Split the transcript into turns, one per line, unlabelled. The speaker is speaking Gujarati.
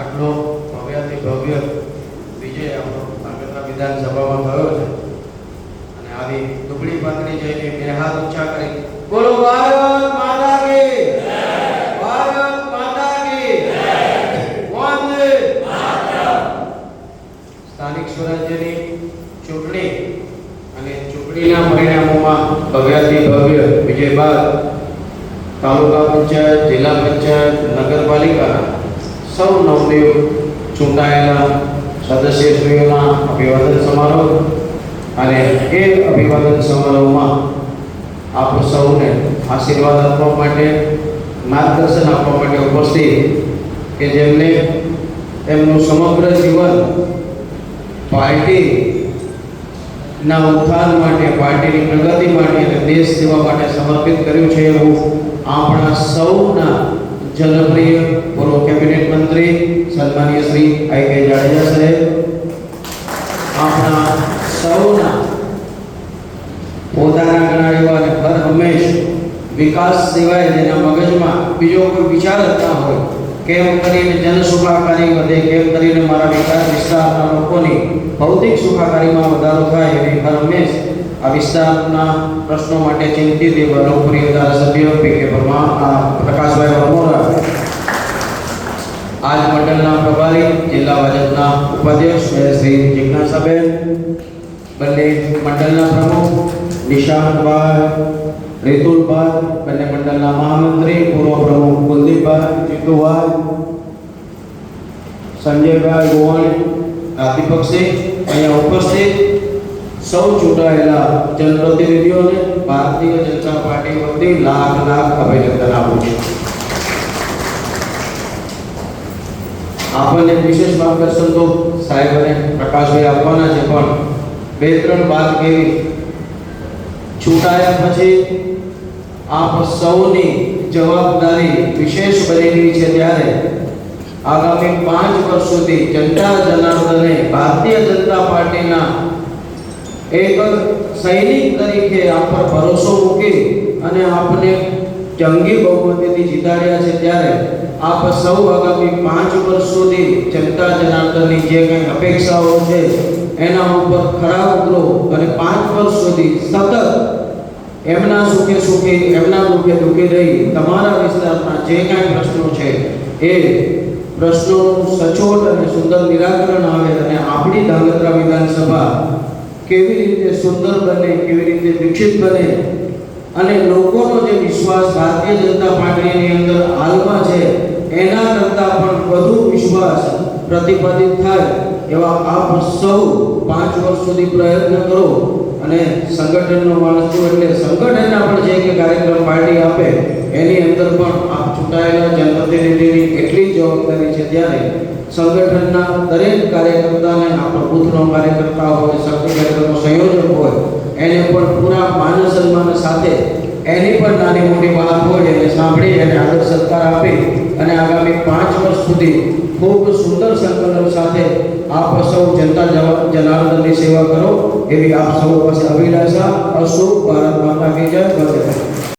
આટલો ભવ્યાથી ભવ્ય વિજય આપણો આગળના વિધાનસભામાં થયો છે અને આવી દુબળી પાતળી જઈને બે હાથ ઊંચા કરી બોલો ભારત માતા કી જય, ભારત માતા કી જય, વંદે માતરમ। સ્થાનિક સ્વરાજ્યની ચૂંટણી અને ચૂંટણીના પરિણામોમાં ભવ્યાથી ભવ્ય વિજય બાદ તાલુકા પંચાયત, જિલ્લા પંચાયત, નગરપાલિકા સૌ નવનિયુક્ત ચૂંટાયેલા સદસ્યશ્રીઓના અભિવાદન સમારોહ અને એ અભિવાદન સમારોહમાં આપ સૌને આશીર્વાદ આપવા માટે, માર્ગદર્શન આપવા માટે ઉપસ્થિત કે જેમને એમનું સમગ્ર જીવન પાર્ટીના ઉત્થાન માટે, પાર્ટીની પ્રગતિ માટે અને દેશ સેવા માટે સમર્પિત કર્યું છે એવું આપણા સૌના જનપ્રિય પૂર્વ કેબિનેટ મંત્રી સન્માનીય શ્રી આઈ.કે. જાડેજા સાહેબ, આપણા સૌના પોતાના ગણાવ્યા અને હર હંમેશ વિકાસ સિવાય જેના મગજમાં બીજો કોઈ વિચાર જ ના હોય, કેમ કરીને જન સુખાકારી વધે, કેમ કરીને મારા વિસ્તારના લોકોની ભૌતિક સુખાકારીમાં વધારો થાય એવી હર હંમેશ આ વિસ્તારના પ્રશ્નો માટે ચિંતિત એવા લોકપ્રિય ધારાસભ્ય પી.કે. પ્રકાશભાઈ વરમોરા, આજ મંડળના પ્રભારી જિલ્લા ભાજપના ઉપાધ્યક્ષ શ્રી જિજ્ઞાસાબેન, બંને મંડળના પ્રમુખ નિશાંતભાઈ, રિતુલભાઈ, બંને મંડળના મહામંત્રી પૂર્વ પ્રમુખ કુલદીપભાઈ, જીતુભાઈ, સંજયભાઈ ગોવાણી, દીપકસિંહ, અહીંયા ઉપસ્થિત સૌ ચૂંટાયેલા જનપ્રતિનિધિઓને ભારતીય જનતા પાર્ટી વતી લાખ લાખ અભિનંદન આપું છું। આપણને વિશેષ માર્ગદર્શન તો સાહેબ અને પ્રકાશભાઈ આપવાના છે, પણ બે ત્રણ વાત કેવી, ચૂંટાયા પછી આપ સૌની જવાબદારી વિશેષ બનેલી છે ત્યારે આગામી 5 વર્ષ સુધી જનતા જનાર્દને ભારતીય જનતા પાર્ટીના એક સૈનિક તરીકે આપ પર ભરોસો મૂકી અને આપને જંગી બહુમતીથી જીતાડ્યા છે ત્યારે આપ સૌ આગામી 5 વર્ષ સુધી જનતા જનાર્દનની જે કંઈ અપેક્ષાઓ છે એના ઉપર ખરા ઉતરો અને 5 વર્ષ સુધી સતત એમના સુખે સુખી, એમના દુઃખે દુઃખી રહી તમારા વિસ્તારના જે કાંઈ પ્રશ્નો છે એ પ્રશ્નોનું સચોટ અને સુંદર નિરાકરણ આવે અને આપણી ધાંગધ્રા વિધાનસભા કેવી રીતે સુંદર બને, કેવી રીતે વિકસિત બને અને લોકોનો જે વિશ્વાસ ભારતીય જનતા પાર્ટીની અંદર હાલમાં છે એના કરતાં પણ વધુ વિશ્વાસ પ્રતિપાદિત થાય એવા આપ સૌ 5 વર્ષ સુધી પ્રયત્ન કરો અને સંગઠનનો માણસ છો એટલે સંગઠનના પણ જે કે કાર્યક્રમ પાર્ટી આપે એની અંદર પણ આપ ચૂંટાયેલા જનપ્રતિનિધિની એટલી જવાબદારી છે ત્યારે સંગઠનના દરેક કાર્યકર્તાને આપણો બૂથનો કાર્યકર્તા હોય, શક્તિ કાર્યક્રમનો સંયોજક હોય એને પણ પૂરા માન સન્માન સાથે એની પણ નાની મોટી વાત હોય એને સાંભળી અને આદર સત્કાર આપી અને આગામી 5 વર્ષ સુધી ખૂબ સુંદર સંકલ્પ સાથે આપ સૌ જનતા જનાર્દનની સેવા કરો એવી આપ સૌ પાસે અભિલાષા। અસ્તુ। ભારત માતા કી જય।